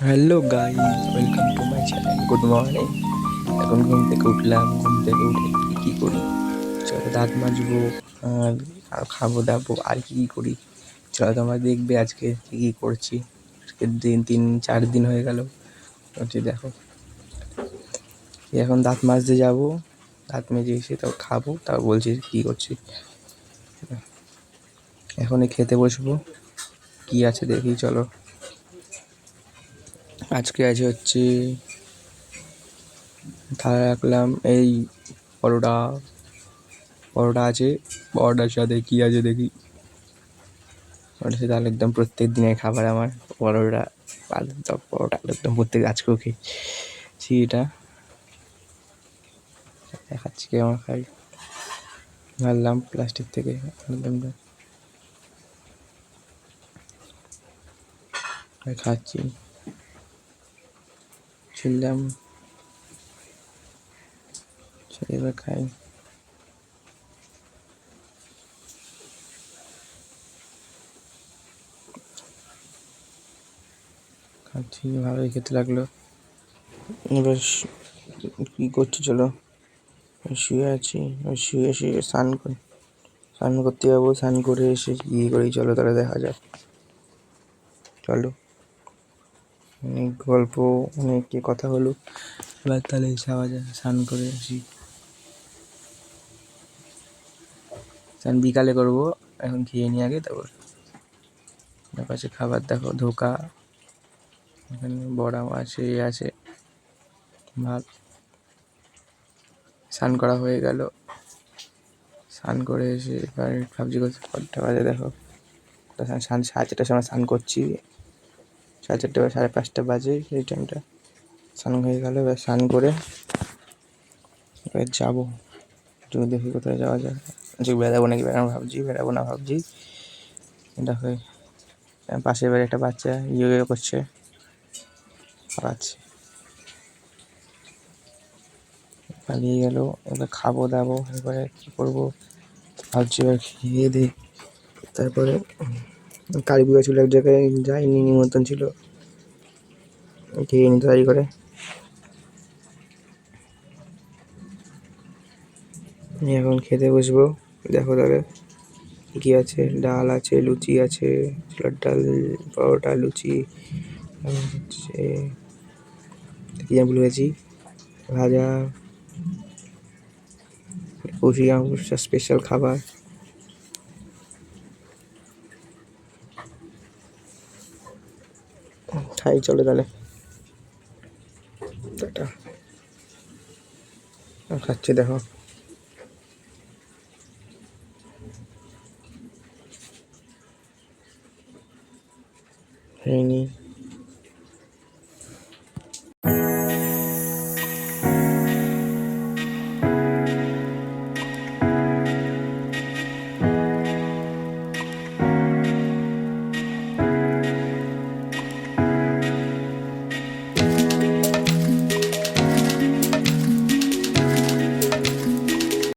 Hello guys, welcome to my channel. Good morning. এখন ঘুম থেকে উঠলাম। ঘুম থেকে উঠে কী করি, চলো দাঁত মাজবো, আর আর খাবো দাবো, আর কী করি চলো তোমরা দেখবে আজকে কী করছি। আজকের দিন 3-4 দিন হয়ে গেল হচ্ছে। দেখো, এখন দাঁত মাজতে যাবো, দাঁত মেজে এসে তাও খাবো, তাও বলছি কী করছি। এখনই খেতে বসবো, কী আছে দেখি চলো। আজকে আছে হচ্ছে থালা রাখলাম, এই পরোটা পরোটা আছে। পরোটার সাথে কী আছে দেখি। পরোটার সাথে আলুর দম, প্রত্যেক দিনের খাবার আমার পরোটা, আলুর দম, পরোটা আলুর দম, প্রত্যেক আজকেও খেয়েছি এটা। দেখাচ্ছি কেমন খাই। মারলাম প্লাস্টিক থেকে আলুর দমটা, খাচ্ছি, ছিললাম, এবার খাই। খাচ্ছি, ভালোই খেতে লাগলো। এবার কী করছি চলো, শুয়ে আছি। শুয়ে শুয়ে স্নান করতে যাবো। স্নান করে এসে কী করি চলো তাহলে দেখা যাক। চলো, অনেক গল্প, অনেক কি কথা হলো, এবার তাহলে যাওয়া যায়। স্নান করে আসি, স্নান বিকালে করবো, এখন খেয়ে নিয়ে আগে তারপর। পাশে খাবার দেখো, ধোকা, এখানে বড়া আছে, আছে ভাত। স্নান করা হয়ে গেল। স্নান করে এসে এবার ভাবছি কতটা বাজে দেখো, সাড়ে 4টার সময় স্নান করছি। 4:30 বা 5:30 বাজে এই টাইমটা। স্নান হয়ে গেল, এবার স্নান করে এবার যাবো, তুমি দেখি কোথায় যাওয়া যায়। আজকে বেড়াবো নাকি বেড়াবো না ভাবছি। দেখো পাশে এবার একটা বাচ্চা ইয়ে করছে, পালাচ্ছে, পালিয়ে গেল। এবার খাবো দাবো, এবারে কী করবো ভাবছি। এবার খেয়ে দিই, তারপরে কালী পুজো ছিল এক জায়গায়, যাইনি, নিমন্ত্রণ ছিল, খেয়ে নিতে তাড়াতাড়ি করে। এখন খেতে বসবো। দেখো তাহলে কী আছে, ডাল আছে, লুচি আছে, ছোলার ডাল, পরোটা, লুচি, হচ্ছে কী যেন ভুলে গেছি, ভাজা, অবশ্য স্পেশাল খাবার। খাই চলো তাহলে, টাটা। খাচ্ছি দেখো, হয়নি।